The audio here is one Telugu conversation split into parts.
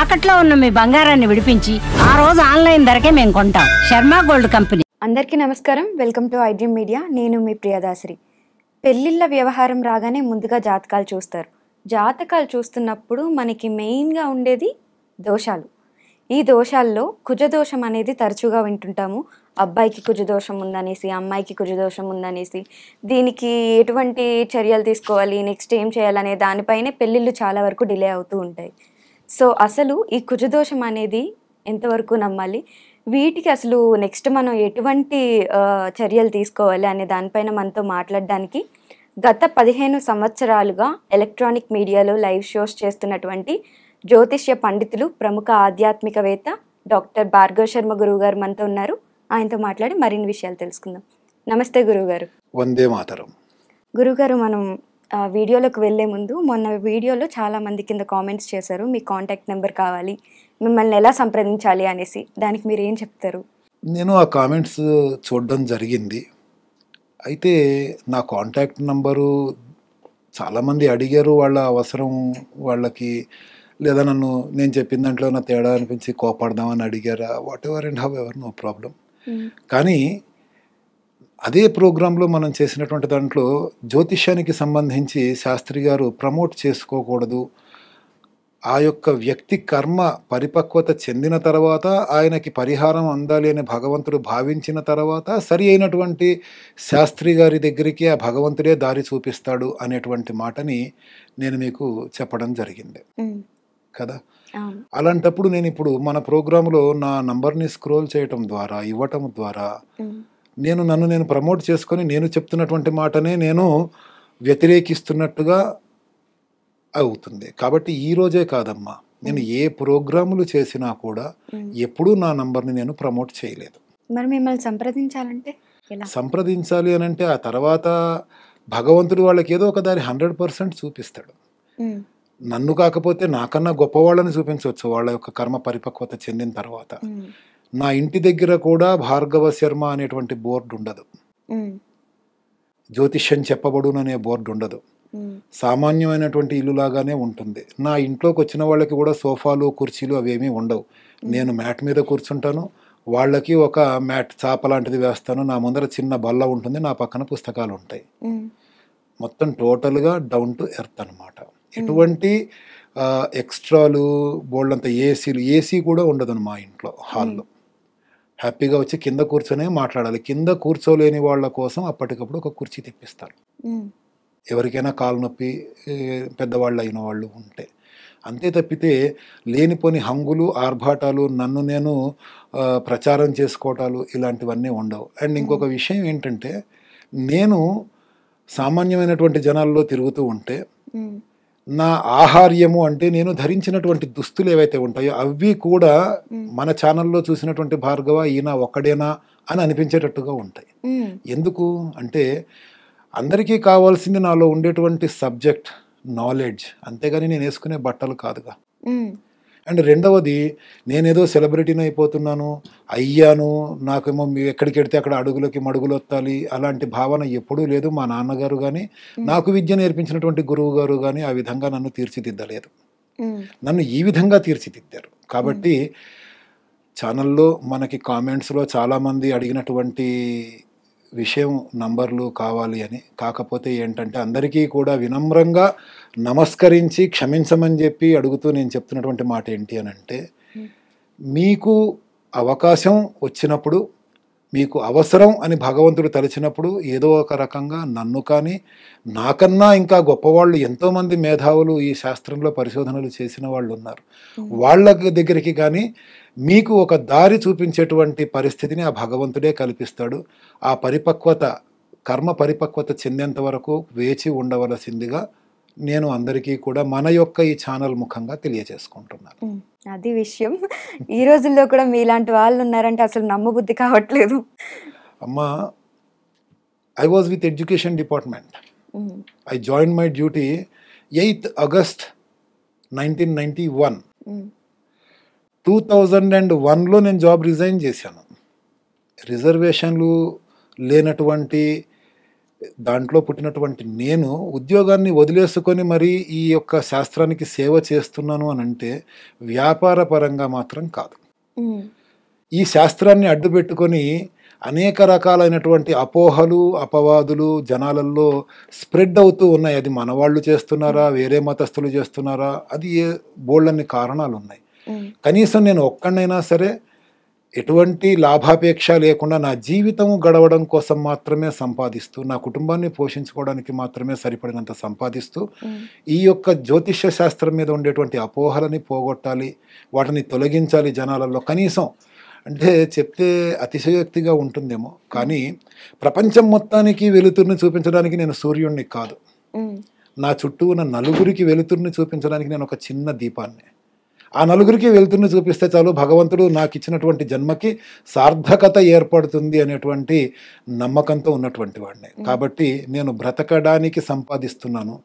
తాకట్లో ఉన్న మీ బంగారాన్ని విడిపించి ఆ రోజు ఆన్లైన్ ధరకే మేము కొంటాం. Sharma gold company. అందరికీ నమస్కారం. Welcome to iDream media. నేను మీ ప్రియదాసరి. పెళ్ళిళ్ళ వ్యవహారం రాగానే ముందుగా జాతకాలు చూస్తారు. జాతకాలు చూస్తున్నప్పుడు మనకి మెయిన్గా ఉండేది దోషాలు. ఈ దోషాల్లో కుజదోషం అనేది తరచుగా వింటుంటాము. అబ్బాయికి కుజదోషం ఉందనేసి, అమ్మాయికి కుజదోషం ఉందనేసి, దీనికి ఎటువంటి చర్యలు తీసుకోవాలి, నెక్స్ట్ ఏం చేయాలనే దానిపైనే పెళ్ళిళ్ళు చాలా వరకు డిలే అవుతూ ఉంటాయి. సో అసలు ఈ కుజదోషం అనేది ఎంతవరకు నమ్మాలి, వీటికి అసలు నెక్స్ట్ మనం ఎటువంటి చర్యలు తీసుకోవాలి అనే దానిపైన మనతో మాట్లాడడానికి గత 15 సంవత్సరాలుగా ఎలక్ట్రానిక్ మీడియాలో లైవ్ షోస్ చేస్తున్నటువంటి జ్యోతిష్య పండితులు, ప్రముఖ ఆధ్యాత్మికవేత్త డాక్టర్ భార్గవ శర్మ గురువు గారు మనతో ఉన్నారు. ఆయనతో మాట్లాడి మరిన్ని విషయాలు తెలుసుకుందాం. నమస్తే గురువుగారు. వందే మాతరం. గురువుగారు, మనం వీడియోలోకి వెళ్ళే ముందు మొన్న వీడియోలో చాలా మంది కింద కామెంట్స్ చేశారు, మీ కాంటాక్ట్ నెంబర్ కావాలి, మిమ్మల్ని ఎలా సంప్రదించాలి అనేసి. దానికి మీరు ఏం చెప్తారు? నేను ఆ కామెంట్స్ చూడడం జరిగింది. అయితే నా కాంటాక్ట్ నంబరు చాలామంది అడిగారు, వాళ్ళ అవసరం వాళ్ళకి, లేదా నేను చెప్పిన దాంట్లో నా తేడా అనిపించి కోపడదామని అడిగారా, whatever and however, no problem. కానీ అదే ప్రోగ్రాంలో మనం చేసినటువంటి దాంట్లో జ్యోతిష్యానికి సంబంధించి శాస్త్రి గారు ప్రమోట్ చేసుకోకూడదు, ఆ యొక్క వ్యక్తి కర్మ పరిపక్వత చెందిన తర్వాత ఆయనకి పరిహారం అందాలి అని భగవంతుడు భావించిన తర్వాత సరి అయినటువంటి శాస్త్రి గారి దగ్గరికి ఆ భగవంతుడే దారి చూపిస్తాడు అనేటువంటి మాటని నేను మీకు చెప్పడం జరిగింది కదా. అలాంటప్పుడు నేను ఇప్పుడు మన ప్రోగ్రాంలో నా నంబర్ని స్క్రోల్ చేయటం ద్వారా, ఇవ్వటం ద్వారా నన్ను నేను ప్రమోట్ చేసుకొని నేను చెప్తున్నటువంటి మాటనే నేను వ్యతిరేకిస్తున్నట్టుగా అవుతుంది. కాబట్టి ఈ రోజే కాదమ్మా, నేను ఏ ప్రోగ్రాములు చేసినా కూడా ఎప్పుడూ నా నంబర్ని నేను ప్రమోట్ చేయలేదు. మరి మిమ్మల్ని సంప్రదించాలంటే సంప్రదించాలి అని అంటే ఆ తర్వాత భగవంతుడు వాళ్ళకి ఏదో ఒక దారి 100% చూపిస్తాడు. నన్ను కాకపోతే నాకన్నా గొప్పవాళ్ళని చూపించవచ్చు వాళ్ళ యొక్క కర్మ పరిపక్వత చెందిన తర్వాత. నా ఇంటి దగ్గర కూడా భార్గవ శర్మ అనేటువంటి బోర్డు ఉండదు, జ్యోతిష్యం చెప్పబడుననే బోర్డు ఉండదు, సామాన్యమైనటువంటి ఇల్లులాగానే ఉంటుంది. నా ఇంట్లోకి వచ్చిన వాళ్ళకి కూడా సోఫాలు కుర్చీలు అవేమీ ఉండవు. నేను మ్యాట్ మీద కూర్చుంటాను, వాళ్ళకి ఒక మ్యాట్ చాప లాంటిది వేస్తాను, నా ముందర చిన్న బల్ల ఉంటుంది, నా పక్కన పుస్తకాలు ఉంటాయి. మొత్తం టోటల్గా డౌన్ టు ఎర్త్ అనమాట. ఎటువంటి ఎక్స్ట్రాలు బోల్డంత ఏసీ కూడా ఉండదు మా ఇంట్లో. హాల్లో హ్యాపీగా వచ్చి కింద కూర్చొనే మాట్లాడాలి. కింద కూర్చోలేని వాళ్ళ కోసం అప్పటికప్పుడు ఒక కుర్చీ తెప్పిస్తారు, ఎవరికైనా కాలు నొప్పి పెద్దవాళ్ళు అయిన వాళ్ళు ఉంటే. అంతే తప్పితే లేనిపోని హంగులు, ఆర్భాటాలు, నన్ను నేను ప్రచారం చేసుకోవటాలు ఇలాంటివన్నీ ఉండవు. అండ్ ఇంకొక విషయం ఏంటంటే, నేను సామాన్యమైనటువంటి జనాల్లో తిరుగుతూ ఉంటే నా ఆహార్యము అంటే నేను ధరించినటువంటి దుస్తులు ఏవైతే ఉంటాయో అవి కూడా మన ఛానల్లో చూసినటువంటి భార్గవ ఈయన ఒక్కడేనా అని అనిపించేటట్టుగా ఉంటాయి. ఎందుకు అంటే అందరికీ కావాల్సింది నాలో ఉండేటువంటి సబ్జెక్ట్ నాలెడ్జ్, అంతేగాని నేను వేసుకునే బట్టలు కాదుగా. అండ్ రెండవది, నేనేదో సెలబ్రిటీని అయిపోతున్నాను, అయ్యాను, నాకేమో ఎక్కడికి వెడితే అక్కడ అడుగులకి మడుగులు వత్తాలి అలాంటి భావన ఎప్పుడూ లేదు. మా నాన్నగారు కానీ, నాకు విద్య నేర్పించినటువంటి గురువు గారు కానీ ఆ విధంగా నన్ను తీర్చిదిద్దలేదు. నన్ను ఈ విధంగా తీర్చిదిద్దారు. కాబట్టి ఛానల్లో మనకి కామెంట్స్లో చాలామంది అడిగినటువంటి విషయం నంబర్లు కావాలి అని. కాకపోతే ఏంటంటే అందరికీ కూడా వినమ్రంగా నమస్కరించి క్షమించమని చెప్పి అడుగుతూ నేను చెప్తున్నటువంటి మాట ఏంటి అని అంటే, మీకు అవకాశం వచ్చినప్పుడు, మీకు అవసరం అని భగవంతుడు తలిచినప్పుడు ఏదో ఒక రకంగా నన్ను కానీ, నాకన్నా ఇంకా గొప్పవాళ్ళు ఎంతోమంది మేధావులు ఈ శాస్త్రంలో పరిశోధనలు చేసిన వాళ్ళు ఉన్నారు, వాళ్ళ దగ్గరికి కానీ మీకు ఒక దారి చూపించేటువంటి పరిస్థితిని ఆ భగవంతుడే కల్పిస్తాడు. ఆ పరిపక్వత, కర్మ పరిపక్వత చెందేంత వరకు వేచి ఉండవలసిందిగా నేను అందరికీ కూడా మన యొక్క ఈ ఛానల్ ముఖంగా తెలియజేసుకుంటున్నాను. అది విషయం. ఈ రోజుల్లో కూడా మీలాంటి వాళ్ళు ఉన్నారంటే అసలు నమ్మబుద్ధి కావట్లేదు. అమ్మా, I was with education department. I join my duty 8th August 1991. 2001లో నేను జాబ్ రిజైన్ చేశాను. రిజర్వేషన్లు లేనటువంటి దాంట్లో పుట్టినటువంటి నేను ఉద్యోగాన్ని వదిలేసుకొని మరి ఈ యొక్క శాస్త్రానికి సేవ చేస్తున్నాను అని అంటే వ్యాపార పరంగా మాత్రం కాదు. ఈ శాస్త్రాన్ని అడ్డుపెట్టుకొని అనేక రకాలైనటువంటి అపోహలు అపవాదులు జనాలలో స్ప్రెడ్ అవుతూ ఉన్నాయి. అది మన వాళ్ళు చేస్తున్నారా, వేరే మతస్థులు చేస్తున్నారా, అది బోల్డన్ని కారణాలు ఉన్నాయి. కనీసం నేను ఒక్కడైనా సరే ఎటువంటి లాభాపేక్ష లేకుండా నా జీవితం గడవడం కోసం మాత్రమే సంపాదిస్తూ, నా కుటుంబాన్ని పోషించుకోవడానికి మాత్రమే సరిపడినంత సంపాదిస్తూ ఈ యొక్క జ్యోతిష్య శాస్త్రం మీద ఉండేటువంటి అపోహలని పోగొట్టాలి, వాటిని తొలగించాలి జనాలలో. కనీసం అంటే చెప్తే అతిశయోక్తిగా ఉంటుందేమో కానీ ప్రపంచం మొత్తానికి వెలుతురుని చూపించడానికి నేను సూర్యుడిని కాదు. నా చుట్టూ ఉన్న నలుగురికి వెలుతురుని చూపించడానికి నేను ఒక చిన్న దీపాన్ని. ఆ నలుగురికి వెలుతురుని చూపిస్తే చాలు, భగవంతుడు నాకు ఇచ్చినటువంటి జన్మకి సార్థకత ఏర్పడుతుంది అనేటువంటి నమ్మకంతో ఉన్నటువంటి వాడిని. కాబట్టి నేను బ్రతకడానికి సంపాదిస్తున్నాను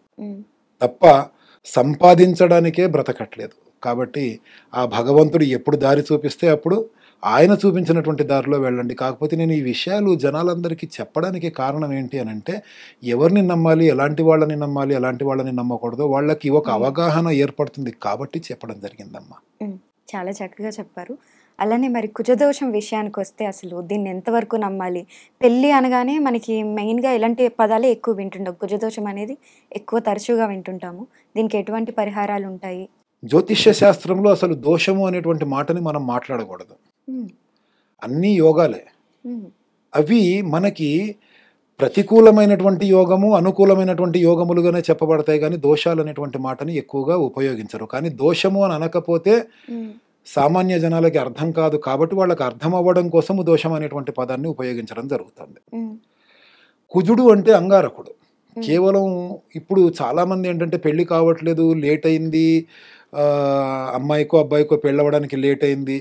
తప్ప సంపాదించడానికే బ్రతకట్లేదు. కాబట్టి ఆ భగవంతుడు ఎప్పుడు దారి చూపిస్తే అప్పుడు ఆయన చూపించినటువంటి దారిలో వెళ్ళండి. కాకపోతే నేను ఈ విషయాలు జనాలందరికీ చెప్పడానికి కారణం ఏంటి అని అంటే, ఎవరిని నమ్మాలి, ఎలాంటి వాళ్ళని నమ్మాలి, ఎలాంటి వాళ్ళని నమ్మకూడదు, వాళ్ళకి ఒక అవగాహన ఏర్పడుతుంది కాబట్టి చెప్పడం జరిగిందమ్మా. చాలా చక్కగా చెప్పారు. అలానే మరి కుజదోషం విషయానికి వస్తే అసలు దీన్ని ఎంతవరకు నమ్మాలి? పెళ్ళి అనగానే మనకి మెయిన్గా ఇలాంటి పదాలే ఎక్కువ వింటుంటాం. కుజదోషం అనేది ఎక్కువ తరచుగా వింటుంటాము. దీనికి ఎటువంటి పరిహారాలు ఉంటాయి? జ్యోతిష్య శాస్త్రంలో అసలు దోషము అనేటువంటి మాటని మనం మాట్లాడకూడదు. అన్నీ యోగాలే. అవి మనకి ప్రతికూలమైనటువంటి యోగము, అనుకూలమైనటువంటి యోగములుగానే చెప్పబడతాయి కానీ దోషాలు అనేటువంటి మాటని ఎక్కువగా ఉపయోగించరు. కానీ దోషము అని అనకపోతే సామాన్య జనాలకి అర్థం కాదు కాబట్టి వాళ్ళకి అర్థం అవ్వడం కోసము దోషం అనేటువంటి పదాన్ని ఉపయోగించడం జరుగుతుంది. కుజుడు అంటే అంగారకుడు. కేవలం ఇప్పుడు చాలామంది ఏంటంటే పెళ్లి కావట్లేదు, లేట్ అయింది, అమ్మాయికో అబ్బాయికో పెళ్ళవడానికి లేట్ అయింది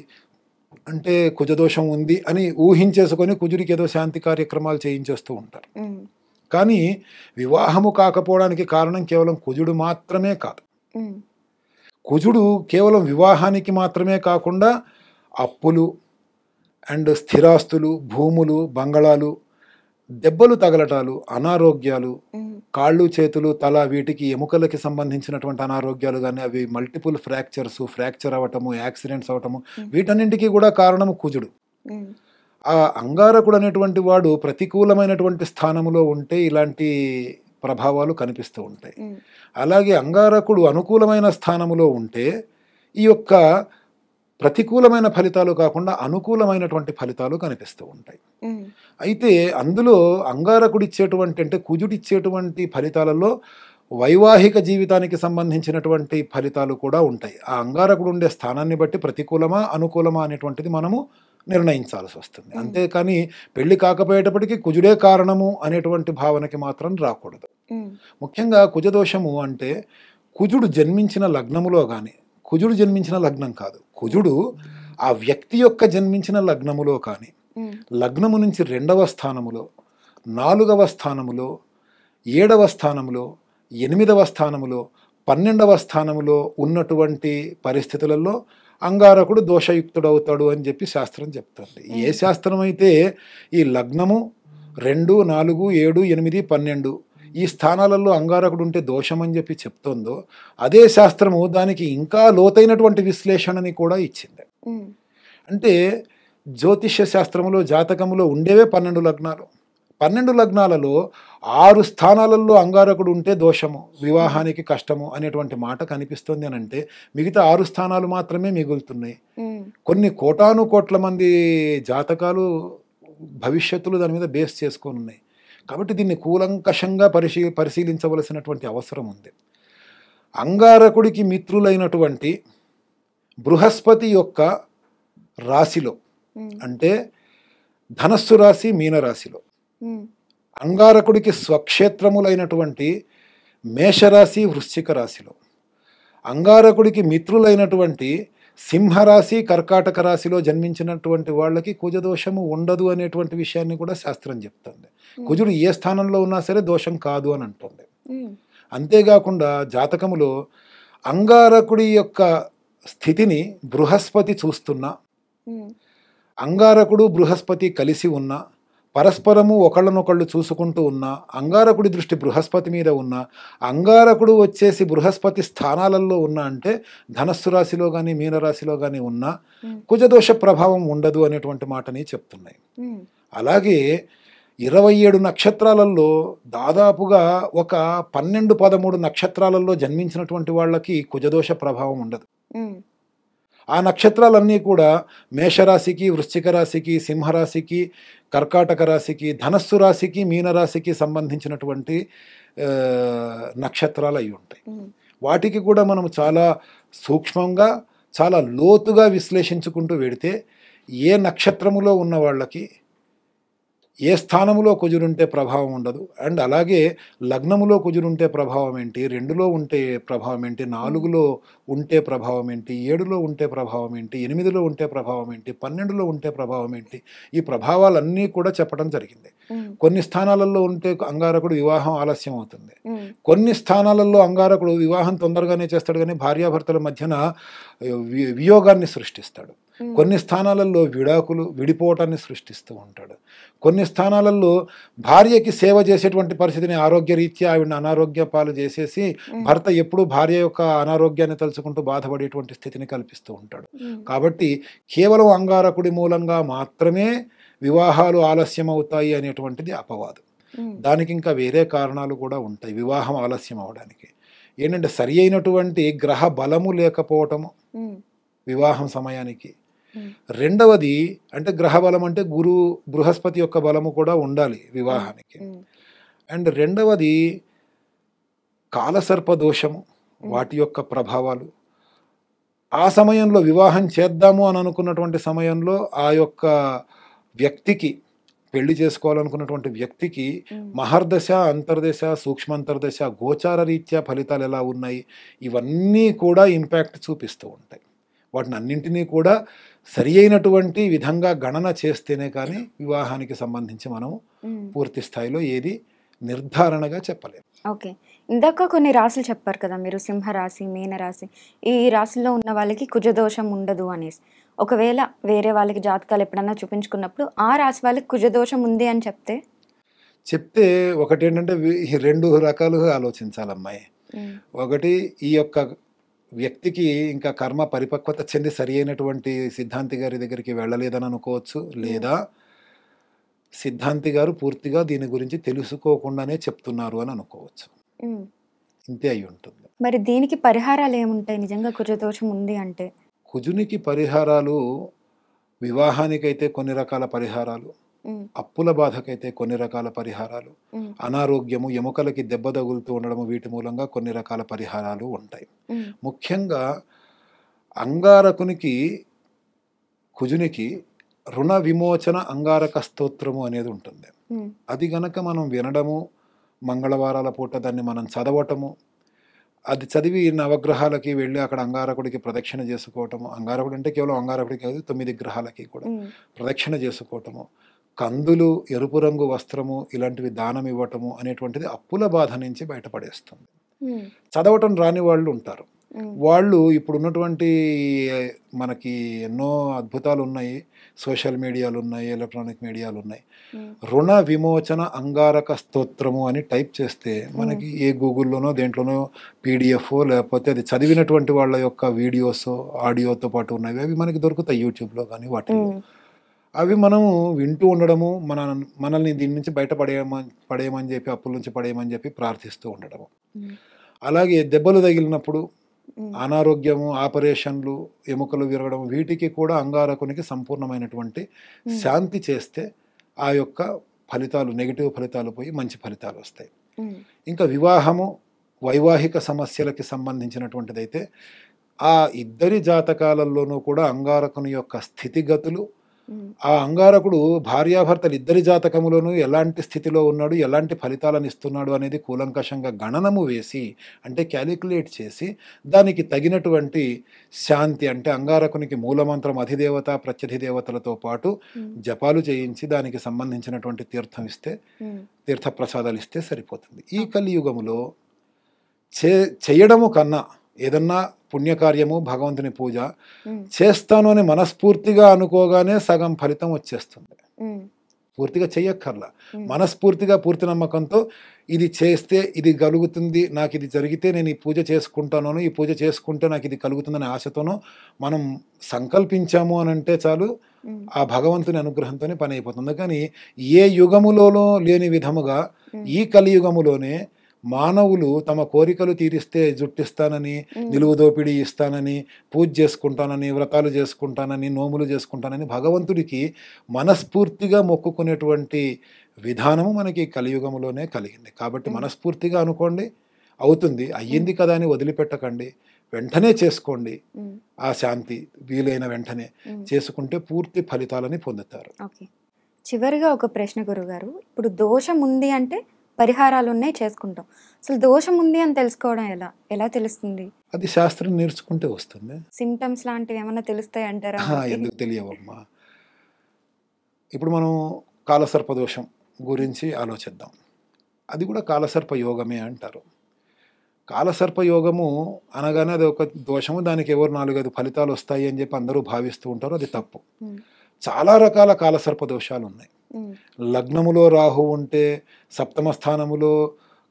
అంటే కుజదోషం ఉంది అని ఊహించేసుకొని కుజుడికి ఏదో శాంతి కార్యక్రమాలు చేయించేస్తూ ఉంటారు. కానీ వివాహము కాకపోవడానికి కారణం కేవలం కుజుడు మాత్రమే కాదు. కుజుడు కేవలం వివాహానికి మాత్రమే కాకుండా అప్పులు అండ్ స్థిరాస్తులు, భూములు, బంగళాలు, దెబ్బలు తగలటాలు, అనారోగ్యాలు, కాళ్ళు చేతులు తల వీటికి ఎముకలకి సంబంధించినటువంటి అనారోగ్యాలు కానీ అవి మల్టిపుల్ ఫ్రాక్చర్ అవ్వటము, యాక్సిడెంట్స్ అవ్వటము, వీటన్నింటికీ కూడా కారణము కుజుడు. ఆ అంగారకుడు అనేటువంటి వాడు ప్రతికూలమైనటువంటి స్థానంలో ఉంటే ఇలాంటి ప్రభావాలు కనిపిస్తూ ఉంటాయి. అలాగే అంగారకుడు అనుకూలమైన స్థానంలో ఉంటే ఈ యొక్క ప్రతికూలమైన ఫలితాలు కాకుండా అనుకూలమైనటువంటి ఫలితాలు కనిపిస్తూ ఉంటాయి. అయితే అందులో అంగారకుడు ఇచ్చేటువంటి అంటే కుజుడు ఇచ్చేటువంటి ఫలితాలలో వైవాహిక జీవితానికి సంబంధించినటువంటి ఫలితాలు కూడా ఉంటాయి. ఆ అంగారకుడు ఉండే స్థానాన్ని బట్టి ప్రతికూలమా అనుకూలమా అనేటువంటిది మనము నిర్ణయించాల్సి వస్తుంది. అంతేకాని పెళ్లి కాకపోయేటప్పటికీ కుజుడే కారణము అనేటువంటి భావనకి మాత్రం రాకూడదు. ముఖ్యంగా కుజదోషము అంటే కుజుడు జన్మించిన లగ్నములో కానీ, కుజుడు జన్మించిన లగ్నం కాదు, కుజుడు ఆ వ్యక్తి యొక్క జన్మించిన లగ్నములో కానీ, లగ్నము నుంచి 2వ స్థానములో, 4వ స్థానములో, 7వ స్థానములో, 8వ స్థానములో, 12వ స్థానములో ఉన్నటువంటి పరిస్థితులలో అంగారకుడు దోషయుక్తుడవుతాడు అని చెప్పి శాస్త్రం చెప్తుంది. ఏ శాస్త్రం అయితే ఈ లగ్నము 2, 4, 7, 8, 12 ఈ స్థానాలలో అంగారకుడు ఉంటే దోషం అని చెప్పి చెప్తుందో అదే శాస్త్రము దానికి ఇంకా లోతైనటువంటి విశ్లేషణని కూడా ఇచ్చింది. అంటే జ్యోతిష్య శాస్త్రములో జాతకములో ఉండేవే 12 లగ్నాలు. 12 లగ్నాలలో 6 స్థానాలలో అంగారకుడు ఉంటే దోషము, వివాహానికి కష్టము అనేటువంటి మాట కనిపిస్తుంది అని అంటే మిగతా 6 స్థానాలు మాత్రమే మిగులుతున్నాయి. కొన్ని కోటాను కోట్ల మంది జాతకాలు భవిష్యత్తులు దాని మీద బేస్ చేసుకొని ఉన్నాయి. కాబట్టి దీన్ని కూలంకషంగా పరిశీలించవలసినటువంటి అవసరం ఉంది. అంగారకుడికి మిత్రులైనటువంటి బృహస్పతి యొక్క రాశిలో అంటే ధనస్సు రాశి, మీనరాశిలో, అంగారకుడికి స్వక్షేత్రములైనటువంటి మేషరాశి, వృశ్చిక రాశిలో, అంగారకుడికి మిత్రులైనటువంటి సింహరాశి, కర్కాటక రాశిలో జన్మించినటువంటి వాళ్ళకి కుజదోషము ఉండదు అనేటువంటి విషయాన్ని కూడా శాస్త్రం చెప్తుంది. కుజుడు ఏ స్థానంలో ఉన్నా సరే దోషం కాదు అని అంటుంది. అంతేకాకుండా జాతకములో అంగారకుడి యొక్క స్థితిని బృహస్పతి చూస్తున్నా, అంగారకుడు బృహస్పతి కలిసి ఉన్న, పరస్పరము ఒకళ్ళనొకళ్ళు చూసుకుంటూ ఉన్నా, అంగారకుడి దృష్టి బృహస్పతి మీద ఉన్నా, అంగారకుడు వచ్చేసి బృహస్పతి స్థానాలలో ఉన్నా అంటే ధనస్సు రాశిలో కానీ మీనరాశిలో కానీ ఉన్నా కుజదోష ప్రభావం ఉండదు అనేటువంటి మాటని చెప్తున్నాయి. అలాగే 27 నక్షత్రాలలో దాదాపుగా ఒక 12-13 నక్షత్రాలలో జన్మించినటువంటి వాళ్ళకి కుజదోష ప్రభావం ఉండదు. ఆ నక్షత్రాలన్నీ కూడా మేషరాశికి, వృశ్చిక రాశికి, సింహరాశికి, కర్కాటక రాశికి, ధనస్సు రాశికి, మీనరాశికి సంబంధించినటువంటి నక్షత్రాలు అయి ఉంటాయి. వాటికి కూడా మనం చాలా సూక్ష్మంగా, చాలా లోతుగా విశ్లేషించుకుంటూ వెడితే ఏ నక్షత్రములో ఉన్న వాళ్ళకి ఏ స్థానములో కుజుడుంటే ప్రభావం ఉండదు, అండ్ అలాగే లగ్నములో కుజుడుంటే ప్రభావం ఏంటి, 2లో ఉంటే ప్రభావం ఏంటి, 4లో ఉంటే ప్రభావం ఏంటి, 7లో ఉంటే ప్రభావం ఏంటి, 8లో ఉంటే ప్రభావం ఏంటి, 12లో ఉంటే ప్రభావం ఏంటి, ఈ ప్రభావాలన్నీ కూడా చెప్పడం జరిగింది. కొన్ని స్థానాలలో ఉంటే అంగారకుడు వివాహం ఆలస్యం అవుతుంది, కొన్ని స్థానాలలో అంగారకుడు వివాహం తొందరగానే చేస్తాడు కానీ భార్యాభర్తల మధ్యన వియోగాన్ని సృష్టిస్తాడు. కొన్ని స్థానాలలో విడిపోవటాన్ని సృష్టిస్తూ ఉంటాడు. కొన్ని స్థానాలలో భార్యకి సేవ చేసేటువంటి పరిస్థితిని ఆరోగ్యరీత్యా ఆవిడ అనారోగ్య పాలు చేసేసి భర్త ఎప్పుడూ భార్య యొక్క అనారోగ్యాన్ని తలుచుకుంటూ బాధపడేటువంటి స్థితిని కల్పిస్తూ ఉంటాడు. కాబట్టి కేవలం అంగారకుడి మూలంగా మాత్రమే వివాహాలు ఆలస్యం అవుతాయి అనేటువంటిది అపవాదు. దానికి ఇంకా వేరే కారణాలు కూడా ఉంటాయి వివాహం ఆలస్యం అవడానికి. ఏంటంటే సరి అయినటువంటి గ్రహ బలము లేకపోవటము వివాహం సమయానికి. రెండవది అంటే గ్రహ బలం అంటే బృహస్పతి యొక్క బలము కూడా ఉండాలి వివాహానికి. అండ్ రెండవది కాలసర్ప దోషము, వాటి యొక్క ప్రభావాలు. ఆ సమయంలో వివాహం చేద్దాము అని అనుకున్నటువంటి సమయంలో ఆ యొక్క వ్యక్తికి, పెళ్లి చేసుకోవాలనుకున్నటువంటి వ్యక్తికి మహర్దశ, అంతర్దశ, సూక్ష్మంతర్దశ, గోచార రీత్యా ఫలితాలు ఎలా ఉన్నాయి, ఇవన్నీ కూడా ఇంపాక్ట్ చూపిస్తూ ఉంటాయి. వాటిని అన్నింటినీ కూడా సరి అయినటువంటి విధంగా గణన చేస్తేనే కానీ వివాహానికి సంబంధించి మనం పూర్తి స్థాయిలో ఏది నిర్ధారణగా చెప్పలేము. ఓకే, ఇందాక కొన్ని రాశులు చెప్పారు కదా మీరు, సింహరాశి, మీనరాశి, ఈ రాశిలో ఉన్న వాళ్ళకి కుజదోషం ఉండదు అనేసి. ఒకవేళ వేరే వాళ్ళకి జాతకాలు ఎప్పుడన్నా చూపించుకున్నప్పుడు ఆ రాశి వాళ్ళకి కుజదోషం ఉంది అని చెప్తే ఒకటి ఏంటంటే 2 రకాలుగా ఆలోచించాలమ్మాయి. ఒకటి, ఈ యొక్క వ్యక్తికి ఇంకా కర్మ పరిపక్వత చెంది సరి అయినటువంటి సిద్ధాంతి గారి దగ్గరికి వెళ్ళలేదని అనుకోవచ్చు, లేదా సిద్ధాంతి గారు పూర్తిగా దీని గురించి తెలుసుకోకుండానే చెప్తున్నారు అని అనుకోవచ్చు. ఇంతే అయి ఉంటుంది. మరి దీనికి పరిహారాలు ఏముంటాయి నిజంగా కుజదోషం ఉంది అంటే? కుజునికి పరిహారాలు, వివాహానికైతే కొన్ని రకాల పరిహారాలు, అప్పుల బాధకైతే కొన్ని రకాల పరిహారాలు, అనారోగ్యము, ఎముకలకి దెబ్బ తగులుతూ ఉండడము, వీటి మూలంగా కొన్ని రకాల పరిహారాలు ఉంటాయి. ముఖ్యంగా అంగారకునికి, కుజునికి రుణ విమోచన అంగారక స్తోత్రము అనేది ఉంటుంది. అది గనక మనం వినడము, మంగళవారాల పూట దాన్ని మనం చదవటము, అది చదివి నవగ్రహాలకి వెళ్ళి అక్కడ అంగారకుడికి ప్రదక్షిణ చేసుకోవటము, అంగారకుడు అంటే కేవలం అంగారకుడికి కాదు 9 గ్రహాలకి కూడా ప్రదక్షిణ చేసుకోవటము, కందులు, ఎరుపు రంగు వస్త్రము ఇలాంటివి దానం ఇవ్వటము అనేటువంటిది అప్పుల బాధ నుంచి బయటపడేస్తుంది. చదవటం రాని వాళ్ళు ఉంటారు, వాళ్ళు ఇప్పుడు ఉన్నటువంటి మనకి ఎన్నో అద్భుతాలు ఉన్నాయి, సోషల్ మీడియాలు ఉన్నాయి, ఎలక్ట్రానిక్ మీడియాలు ఉన్నాయి. రుణ విమోచన అంగారక స్తోత్రము అని టైప్ చేస్తే మనకి ఏ గూగుల్లోనో దేంట్లోనో పీడిఎఫ్ లేకపోతే అది చదివినటువంటి వాళ్ళ యొక్క వీడియోస్, ఆడియోతో పాటు ఉన్నవి అవి మనకి దొరుకుతాయి యూట్యూబ్లో కానీ వాటిలో. అవి మనం వింటూ ఉండడము, మనల్ని దీని నుంచి పడేయమని చెప్పి, అప్పుల నుంచి పడేయమని చెప్పి ప్రార్థిస్తూ ఉండడము. అలాగే దెబ్బలు తగిలినప్పుడు, అనారోగ్యము, ఆపరేషన్లు, ఎముకలు విరగడం, వీటికి కూడా అంగారకునికి సంపూర్ణమైనటువంటి శాంతి చేస్తే ఆ యొక్క ఫలితాలు, నెగిటివ్ ఫలితాలు పోయి మంచి ఫలితాలు వస్తాయి. ఇంకా వివాహము, వైవాహిక సమస్యలకి సంబంధించినటువంటిదైతే ఆ ఇద్దరి జాతకాలలోనూ కూడా అంగారకుని యొక్క స్థితిగతులు, ఆ అంగారకుడు భార్యాభర్తలు ఇద్దరి జాతకములోనూ ఎలాంటి స్థితిలో ఉన్నాడు, ఎలాంటి ఫలితాలను ఇస్తున్నాడు అనేది కూలంకషంగా గణనము వేసి, అంటే క్యాలిక్యులేట్ చేసి దానికి తగినటువంటి శాంతి, అంటే అంగారకునికి మూలమంత్రం, అధిదేవత, ప్రత్యధిదేవతలతో పాటు జపాలు చేయించి దానికి సంబంధించినటువంటి తీర్థం ఇస్తే, తీర్థప్రసాదాలు ఇస్తే సరిపోతుంది. ఈ కలియుగములో చేయడము కన్నా ఏదన్నా పుణ్యకార్యము, భగవంతుని పూజ చేస్తాను అని మనస్ఫూర్తిగా అనుకోగానే సగం ఫలితం వచ్చేస్తుంది. పూర్తిగా చెయ్యక్కర్లా. మనస్ఫూర్తిగా పూర్తి నమ్మకంతో ఇది చేస్తే ఇది కలుగుతుంది, నాకు ఇది జరిగితే నేను ఈ పూజ చేసుకుంటానో, ఈ పూజ చేసుకుంటే నాకు ఇది కలుగుతుందనే ఆశతోనో మనం సంకల్పించాము అని అంటే చాలు, ఆ భగవంతుని అనుగ్రహంతోనే పని అయిపోతుంది. కానీ ఏ యుగములోనో లేని విధముగా ఈ కలియుగములోనే మానవులు తమ కోరికలు తీరిస్తే జుట్టిస్తానని, నిలువు దోపిడీ ఇస్తానని, పూజ చేసుకుంటానని, వ్రతాలు చేసుకుంటానని, నోములు చేసుకుంటానని భగవంతుడికి మనస్ఫూర్తిగా మొక్కుకునేటువంటి విధానము మనకి కలియుగములోనే కలిగింది. కాబట్టి మనస్ఫూర్తిగా అనుకోండి, అవుతుంది, అయ్యింది కదా అని వదిలిపెట్టకండి, వెంటనే చేసుకోండి. ఆ శాంతి వీలైన వెంటనే చేసుకుంటే పూర్తి ఫలితాలని పొందుతారు. ఓకే, చివరిగా ఒక ప్రశ్న గురుగారు, ఇప్పుడు దోషం ఉంది అంటే పరిహారాలు ఉన్నాయి, చేసుకుంటాం. అసలు దోషం ఉంది అని తెలుసుకోవడం ఎలా తెలుస్తుంది? అది శాస్త్రం నేర్చుకుంటే వస్తుంది. సిమ్టమ్స్ లాంటివి ఏమైనా తెలుస్తాయి అంటారా? ఎందుకు తెలియవమ్మా. ఇప్పుడు మనం కాలసర్ప దోషం గురించి ఆలోచిద్దాం. అది కూడా కాలసర్ప యోగమే అంటారు. కాలసర్ప యోగము అనగానే అది ఒక దోషము, దానికి ఎవరు 4-5 ఫలితాలు వస్తాయి అని చెప్పి అందరూ భావిస్తూ ఉంటారు. అది తప్పు. చాలా రకాల కాలసర్ప దోషాలు ఉన్నాయి. లగ్నములో రాహు ఉంటే, సప్తమ స్థానములో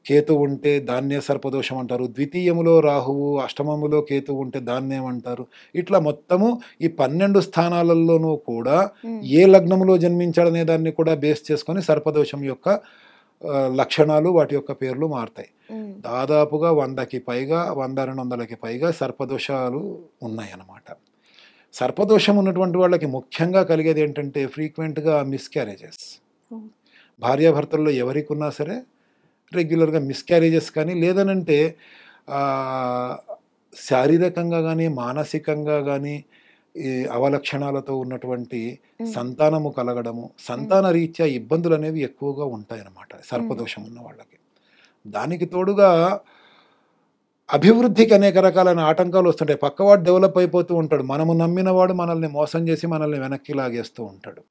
కేతు ఉంటే దాన్నే సర్పదోషం అంటారు. ద్వితీయములో రాహువు, అష్టమములో కేతు ఉంటే దాన్నేమంటారు. ఇట్లా మొత్తము ఈ 12 స్థానాలలోనూ కూడా ఏ లగ్నములో జన్మించాడనే దాన్ని కూడా బేస్ చేసుకొని సర్పదోషం యొక్క లక్షణాలు, వాటి యొక్క పేర్లు మారుతాయి. దాదాపుగా 100కి పైగా, 100-200కి పైగా సర్పదోషాలు ఉన్నాయన్నమాట. సర్పదోషం ఉన్నటువంటి వాళ్ళకి ముఖ్యంగా కలిగేది ఏంటంటే ఫ్రీక్వెంట్గా మిస్క్యారేజెస్. భార్యాభర్తల్లో ఎవరికి ఉన్నా సరే రెగ్యులర్గా మిస్క్యారేజెస్ కానీ, లేదనంటే శారీరకంగా కానీ మానసికంగా కానీ ఈ అవలక్షణాలతో ఉన్నటువంటి సంతానము కలగడము, సంతాన రీత్యా ఇబ్బందులు అనేవి ఎక్కువగా ఉంటాయన్నమాట సర్పదోషం ఉన్న వాళ్ళకి. దానికి తోడుగా అభివృద్ధికి అనేక రకాలైన ఆటంకాలు వస్తుంటాయి. పక్కవాడు డెవలప్ అయిపోతూ ఉంటాడు, మనము నమ్మిన వాడు మనల్ని మోసం చేసి మనల్ని వెనక్కి లాగేస్తూ ఉంటాడు.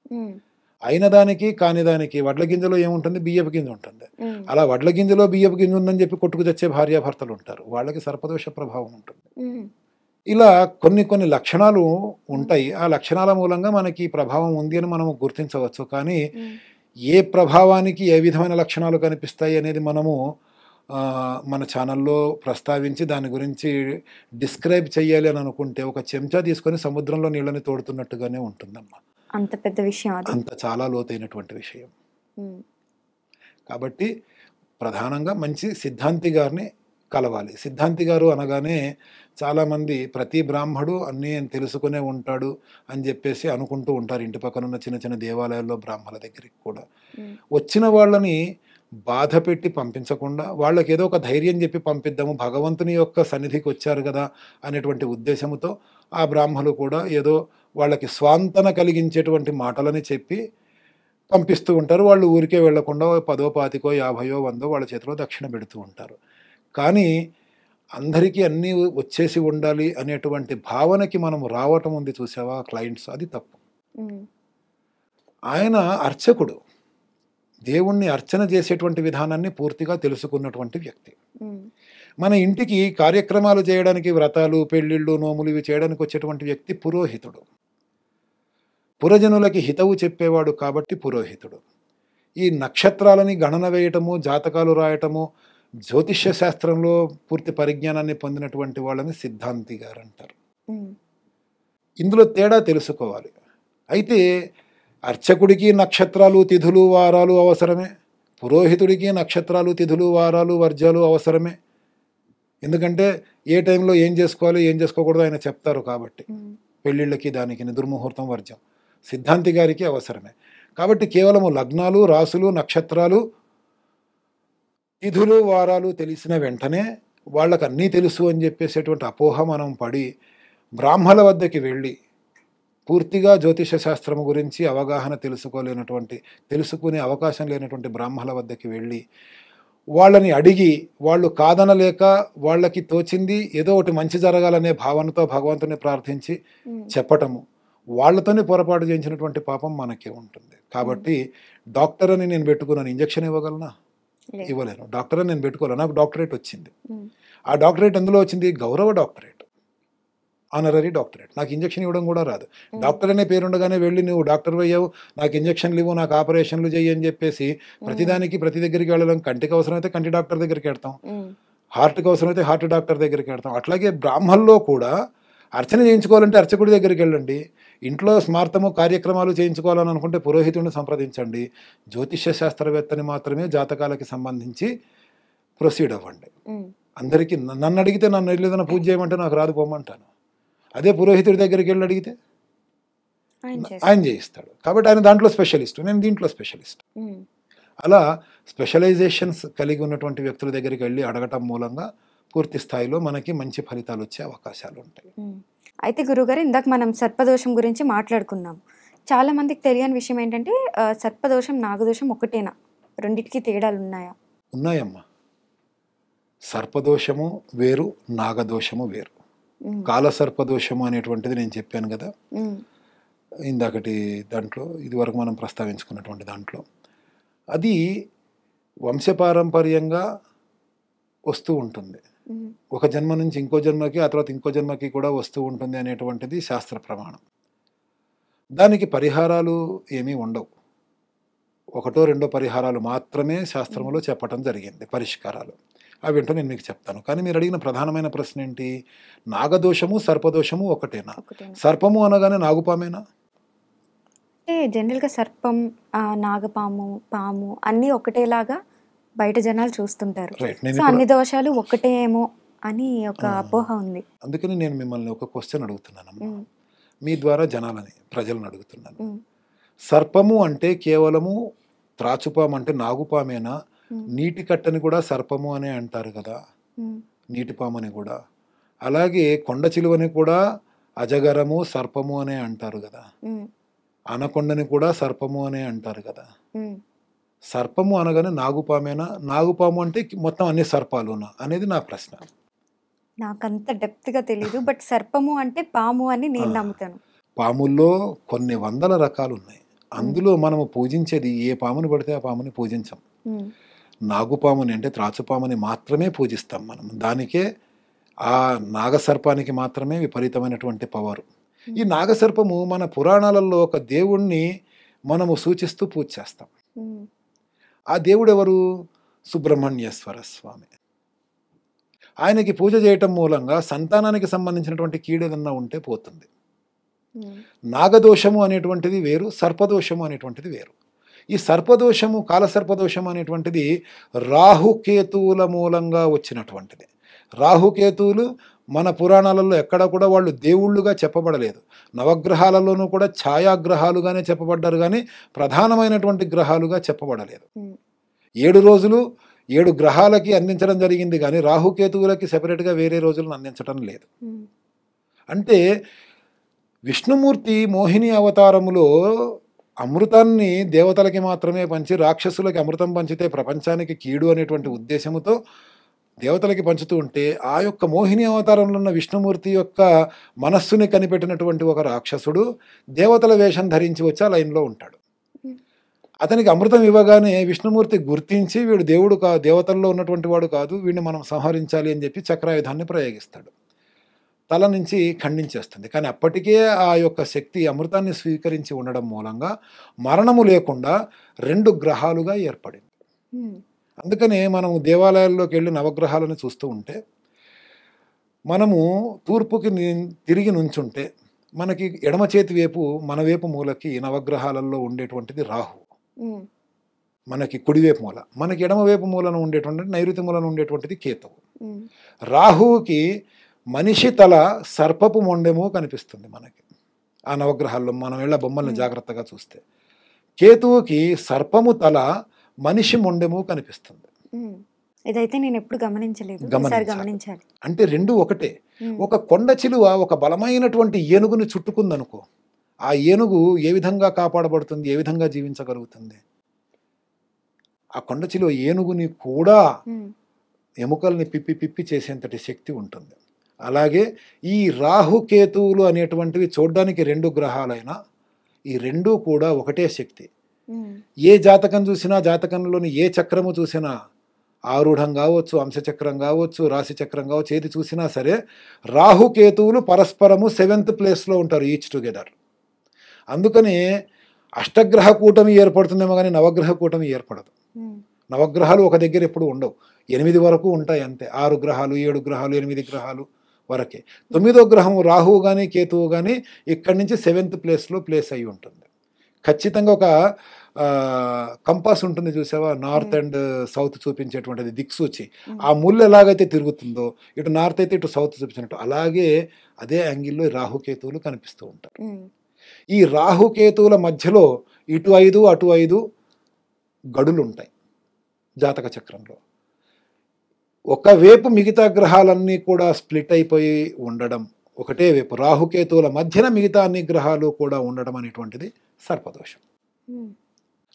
అయిన దానికి కాని దానికి వడ్ల గింజలో ఏముంటుంది, బియ్యపు గింజ ఉంటుంది. అలా వడ్ల గింజలో బియ్యపు గింజ ఉందని చెప్పి కొట్టుకు తెచ్చే భార్యాభర్తలు ఉంటారు, వాళ్ళకి సర్పదోష ప్రభావం ఉంటుంది. ఇలా కొన్ని లక్షణాలు ఉంటాయి. ఆ లక్షణాల మూలంగా మనకి ఈ ప్రభావం ఉంది అని మనం గుర్తించవచ్చు. కానీ ఏ ప్రభావానికి ఏ విధమైన లక్షణాలు కనిపిస్తాయి అనేది మనము మన ఛానల్లో ప్రస్తావించి దాని గురించి డిస్క్రైబ్ చేయాలి అని అనుకుంటే ఒక చెంచా తీసుకొని సముద్రంలో నీళ్ళని తోడుతున్నట్టుగానే ఉంటుందమ్మా. అంత పెద్ద విషయం, అంత చాలా లోతైనటువంటి విషయం. కాబట్టి ప్రధానంగా మంచి సిద్ధాంతి గారిని కలవాలి. సిద్ధాంతి గారు అనగానే చాలామంది ప్రతి బ్రాహ్మడు అన్నీ తెలుసుకునే ఉంటాడు అని చెప్పేసి అనుకుంటూ ఉంటారు. ఇంటి పక్కన ఉన్న చిన్న చిన్న దేవాలయాల్లో బ్రాహ్మణుల దగ్గరికి కూడా వచ్చిన వాళ్ళని బాధ పెట్టి పంపించకుండా వాళ్ళకి ఏదో ఒక ధైర్యం చెప్పి పంపిద్దాము, భగవంతుని యొక్క సన్నిధికి వచ్చారు కదా అనేటువంటి ఉద్దేశంతో ఆ బ్రాహ్మణులు కూడా ఏదో వాళ్ళకి స్వాంతన కలిగించేటువంటి మాటలని చెప్పి పంపిస్తూ ఉంటారు. వాళ్ళు ఊరికే వెళ్లకుండా 10, 25, 50, 100 వాళ్ళ చేతిలో దక్షిణ పెడుతూ ఉంటారు. కానీ అందరికీ అన్నీ వచ్చేసి ఉండాలి అనేటువంటి భావనకి మనం రావటం ఉంది చూసావా క్లయింట్స్, అది తప్పు. ఆయన అర్చకుడు, దేవుణ్ణి అర్చన చేసేటువంటి విధానాన్ని పూర్తిగా తెలుసుకున్నటువంటి వ్యక్తి. మన ఇంటికి కార్యక్రమాలు చేయడానికి, వ్రతాలు, పెళ్ళిళ్ళు, నోములు ఇవి చేయడానికి వచ్చేటువంటి వ్యక్తి పురోహితుడు. పురజనులకి హితవు చెప్పేవాడు కాబట్టి పురోహితుడు. ఈ నక్షత్రాలని గణన వేయటము, జాతకాలు రాయటము, జ్యోతిష్య శాస్త్రంలో పూర్తి పరిజ్ఞానాన్ని పొందినటువంటి వాళ్ళని సిద్ధాంతి గారు అంటారు. ఇందులో తేడా తెలుసుకోవాలి. అయితే అర్చకుడికి నక్షత్రాలు, తిథులు, వారాలు అవసరమే, పురోహితుడికి నక్షత్రాలు, తిథులు, వారాలు, వర్జాలు అవసరమే. ఎందుకంటే ఏ టైంలో ఏం చేసుకోవాలి ఏం చేసుకోకూడదు ఆయన చెప్తారు కాబట్టి. పెళ్ళిళ్ళకి దానికి దుర్ముహూర్తం, వర్జం సిద్ధాంతి గారికి అవసరమే. కాబట్టి కేవలము లగ్నాలు, రాసులు, నక్షత్రాలు, తిథులు, వారాలు తెలిసిన వెంటనే వాళ్ళకు అన్నీ తెలుసు అని చెప్పేసేటువంటి అపోహ మనం పడి బ్రాహ్మణుల వద్దకి వెళ్ళి పూర్తిగా జ్యోతిష శాస్త్రం గురించి అవగాహన తెలుసుకునే అవకాశం లేనటువంటి బ్రాహ్మణుల వద్దకి వెళ్ళి వాళ్ళని అడిగి వాళ్ళు కాదనలేక వాళ్ళకి తోచింది ఏదో ఒకటి మంచి జరగాలనే భావనతో భగవంతుని ప్రార్థించి చెప్పటము, వాళ్ళతోనే పొరపాటు చేయించినటువంటి పాపం మనకే ఉంటుంది. కాబట్టి డాక్టర్ అని నేను పెట్టుకున్నాను, ఇంజక్షన్ ఇవ్వగలనా? ఇవ్వలేను. డాక్టర్ అని నేను పెట్టుకోలేను, నాకు డాక్టరేట్ వచ్చింది. ఆ డాక్టరేట్ ఎందులో వచ్చింది? గౌరవ డాక్టరేట్. Honorary doctorate. నాకు ఇంజెక్షన్ ఇవ్వడం కూడా రాదు. డాక్టర్ అనే పేరు ఉండగానే వెళ్ళి నువ్వు డాక్టర్ అయ్యావు, నాకు ఇంజెక్షన్లు ఇవ్వు, నాకు ఆపరేషన్లు చెయ్యి అని చెప్పేసి ప్రతిదానికి ప్రతి దగ్గరికి వెళ్ళడం. కంటికి అవసరమైతే కంటి డాక్టర్ దగ్గరికి వెళ్తాం, హార్ట్కి అవసరమైతే హార్ట్ డాక్టర్ దగ్గరికి వెళ్తాం. అట్లాగే బ్రాహ్మణుల్లో కూడా అర్చన చేయించుకోవాలంటే అర్చకుడి దగ్గరికి వెళ్ళండి, ఇంట్లో స్మార్థము కార్యక్రమాలు చేయించుకోవాలని అనుకుంటే పురోహితుడిని సంప్రదించండి, జ్యోతిష్య శాస్త్రవేత్తని మాత్రమే జాతకాలకి సంబంధించి ప్రొసీడ్ అవ్వండి. అందరికీ నన్ను అడిగితే నన్ను ఏదైనా పూజ చేయమంటే నాకు రాదు పోమంటాను. అదే పురోహితుడి దగ్గరికి వెళ్ళి అడిగితే ఆయన చేయిస్తాడు. కాబట్టి ఆయన దాంట్లో స్పెషలిస్ట్, నేను దీంట్లో స్పెషలిస్ట్. అలా స్పెషలైజేషన్స్ కలిగి ఉన్నటువంటి వ్యక్తుల దగ్గరికి వెళ్ళి అడగటం మూలంగా పూర్తి స్థాయిలో మనకి మంచి ఫలితాలు వచ్చే అవకాశాలు ఉంటాయి. అయితే గురుగారు, ఇందాక మనం సర్పదోషం గురించి మాట్లాడుకున్నాం. చాలా మందికి తెలియని విషయం ఏంటంటే సర్పదోషం నాగదోషం ఒకటేనా, రెండింటికి తేడాలు ఉన్నాయా? ఉన్నాయమ్మా. సర్పదోషము వేరు, నాగదోషము వేరు. కాలసర్పదోషము అనేటువంటిది నేను చెప్పాను కదా ఇందాకటి దాంట్లో, ఇది వరకు మనం ప్రస్తావించుకున్నటువంటి దాంట్లో, అది వంశపారంపర్యంగా వస్తూ ఉంటుంది. ఒక జన్మ నుంచి ఇంకో జన్మకి, ఆ తర్వాత ఇంకో జన్మకి కూడా వస్తూ ఉంటుంది అనేటువంటిది శాస్త్ర ప్రమాణం. దానికి పరిహారాలు ఏమీ ఉండవు. ఒకటో రెండో పరిహారాలు మాత్రమే శాస్త్రంలో చెప్పటం జరిగింది, పరిష్కారాలు. అవేంటో నేను మీకు చెప్తాను. కానీ మీరు అడిగిన ప్రధానమైన ప్రశ్న ఏంటి, నాగదోషము సర్పదోషము ఒకటేనా? సర్పము అనగానే నాగుపామేనా? అంటే జనరల్గా సర్పం, నాగపాము, పాము అన్నీ ఒకటేలాగా బయట జనాలు చూస్తుంటారు. సో అన్ని దోషాలు ఒకటే ఏమో అని ఒక అపోహ ఉంది. అందుకని నేను మిమ్మల్ని ఒక క్వశ్చన్ అడుగుతున్నానమ్మా, మీ ద్వారా జనాలని, ప్రజలను అడుగుతున్నాను. సర్పము అంటే కేవలము త్రాచుపాము అంటే నాగుపామేనా? నీటి కట్టని కూడా సర్పము అనే అంటారు కదా, నీటిపామని కూడా. అలాగే కొండ చిలువని కూడా అజగరము సర్పము అనే అంటారు కదా, అనకొండని కూడా సర్పము అనే అంటారు కదా. సర్పము అనగానే నాగుపామేనా? నాగుపాము అంటే మొత్తం అన్ని సర్పాలునా అనేది నా ప్రశ్న. నాకంత డెప్త్గా తెలీదు, బట్ సర్పము అంటే పాము అని నేను నమ్ముతాను. పాముల్లో కొన్ని వందల రకాలు ఉన్నాయి. అందులో మనము పూజించేది ఏ పాముని పడితే ఆ పాముని పూజించం. నాగుపాముని అంటే త్రాచుపాముని మాత్రమే పూజిస్తాం మనం. దానికే, ఆ నాగసర్పానికి మాత్రమే విపరీతమైనటువంటి పవరు. ఈ నాగసర్పము మన పురాణాలలో ఒక దేవుణ్ణి మనము సూచిస్తూ పూజ చేస్తాం. ఆ దేవుడు ఎవరు? సుబ్రహ్మణ్యేశ్వర స్వామి. ఆయనకి పూజ చేయటం మూలంగా సంతానానికి సంబంధించినటువంటి కీడేదన్నా ఉంటే పోతుంది. నాగదోషము అనేటువంటిది వేరు, సర్పదోషము అనేటువంటిది వేరు. ఈ సర్పదోషము, కాలసర్పదోషము అనేటువంటిది రాహుకేతువుల మూలంగా వచ్చినటువంటిది. రాహుకేతువులు మన పురాణాలలో ఎక్కడ కూడా వాళ్ళు దేవుళ్ళుగా చెప్పబడలేదు. నవగ్రహాలలోనూ కూడా ఛాయాగ్రహాలుగానే చెప్పబడ్డారు, కానీ ప్రధానమైనటువంటి గ్రహాలుగా చెప్పబడలేదు. 7 రోజులు 7 గ్రహాలకి అందించడం జరిగింది, కానీ రాహుకేతువులకి సెపరేట్గా వేరే రోజులను అందించడం లేదు. అంటే విష్ణుమూర్తి మోహిని అవతారములో అమృతాన్ని దేవతలకి మాత్రమే పంచి, రాక్షసులకి అమృతం పంచితే ప్రపంచానికి కీడు అనేటువంటి ఉద్దేశంతో దేవతలకి పంచుతూ ఉంటే, ఆ యొక్క మోహిని అవతారంలో ఉన్న విష్ణుమూర్తి యొక్క మనస్సుని కనిపెట్టినటువంటి ఒక రాక్షసుడు దేవతల వేషం ధరించి వచ్చి ఆ లైన్లో ఉంటాడు. అతనికి అమృతం ఇవ్వగానే విష్ణుమూర్తి గుర్తించి, వీడు దేవుడు దేవతల్లో ఉన్నటువంటి వాడు కాదు, వీడిని మనం సంహరించాలి అని చెప్పి చక్రాయుధాన్ని ప్రయోగిస్తాడు. తల నుంచి ఖండించేస్తుంది. కానీ అప్పటికే ఆ యొక్క శక్తి అమృతాన్ని స్వీకరించి ఉండడం మూలంగా మరణము లేకుండా 2 గ్రహాలుగా ఏర్పడింది. అందుకనే మనము దేవాలయాల్లోకి వెళ్ళి నవగ్రహాలను చూస్తూ ఉంటే, మనము తూర్పుకి తిరిగి నుంచుంటే మనకి ఎడమ చేతి వైపు, మన వైపు మూలకి నవగ్రహాలలో ఉండేటువంటిది రాహు, మనకి కుడివైపు మూల. మనకి ఎడమవైపు మూలన ఉండేటువంటి, నైరుతి మూలన ఉండేటువంటిది కేతువు. రాహువుకి మనిషి తల సర్పపు మొండెము కనిపిస్తుంది మనకి ఆ నవగ్రహాల్లో, మనం వెళ్ళ బొమ్మల్ని జాగ్రత్తగా చూస్తే. కేతువుకి సర్పము తల, మనిషి మొండెము కనిపిస్తుంది. ఇదైతే నేను ఎప్పుడు గమనించలేదు, గమనించాలి. అంటే 2 ఒకటే. ఒక కొండ చిలువ ఒక బలమైనటువంటి ఏనుగుని చుట్టుకుందనుకో, ఆ ఏనుగు ఏ విధంగా కాపాడబడుతుంది, ఏ విధంగా జీవించగలుగుతుంది? ఆ కొండ చిలువ ఏనుగుని కూడా ఎముకల్ని పిప్పి పిప్పి చేసేంతటి శక్తి ఉంటుంది. అలాగే ఈ రాహుకేతువులు అనేటువంటివి చూడ్డానికి 2 గ్రహాలైనా ఈ 2 కూడా ఒకటే శక్తి. ఏ జాతకం చూసినా, జాతకంలోని ఏ చక్రము చూసినా ఆరూఢం కావచ్చు, అంశచక్రం కావచ్చు, రాశి చక్రం కావచ్చు, ఏది చూసినా సరే రాహుకేతువులు పరస్పరము 7th ప్లేస్లో ఉంటారు ఈచ్ టుగెదర్. అందుకని అష్టగ్రహ కూటమి ఏర్పడుతుందేమో కానీ నవగ్రహ కూటమి ఏర్పడదు. నవగ్రహాలు ఒక దగ్గర ఎప్పుడు ఉండవు, 8 వరకు ఉంటాయి అంతే. 6 గ్రహాలు, 7 గ్రహాలు, 8 గ్రహాలు వరకే. 9వ గ్రహం రాహువు కానీ కేతువు కానీ ఇక్కడి నుంచి 7th ప్లేస్లో ప్లేస్ అయి ఉంటుంది. ఖచ్చితంగా ఒక కంపాస్ ఉంటుంది చూసావా, నార్త్ అండ్ సౌత్ చూపించేటువంటిది దిక్సూచి. ఆ ముళ్ళు ఎలాగైతే తిరుగుతుందో ఇటు నార్త్ అయితే ఇటు సౌత్ చూపించినట్టు, అలాగే అదే యాంగిల్లో రాహుకేతువులు కనిపిస్తూ ఉంటారు. ఈ రాహుకేతువుల మధ్యలో ఇటు 5 అటు 5 గడులు ఉంటాయి జాతక చక్రంలో. ఒకవైపు మిగతా గ్రహాలన్నీ కూడా స్ప్లిట్ అయిపోయి ఉండడం, ఒకటే వైపు రాహుకేతువుల మధ్యన మిగతా అన్ని గ్రహాలు కూడా ఉండడం అనేటువంటిది సర్పదోషం.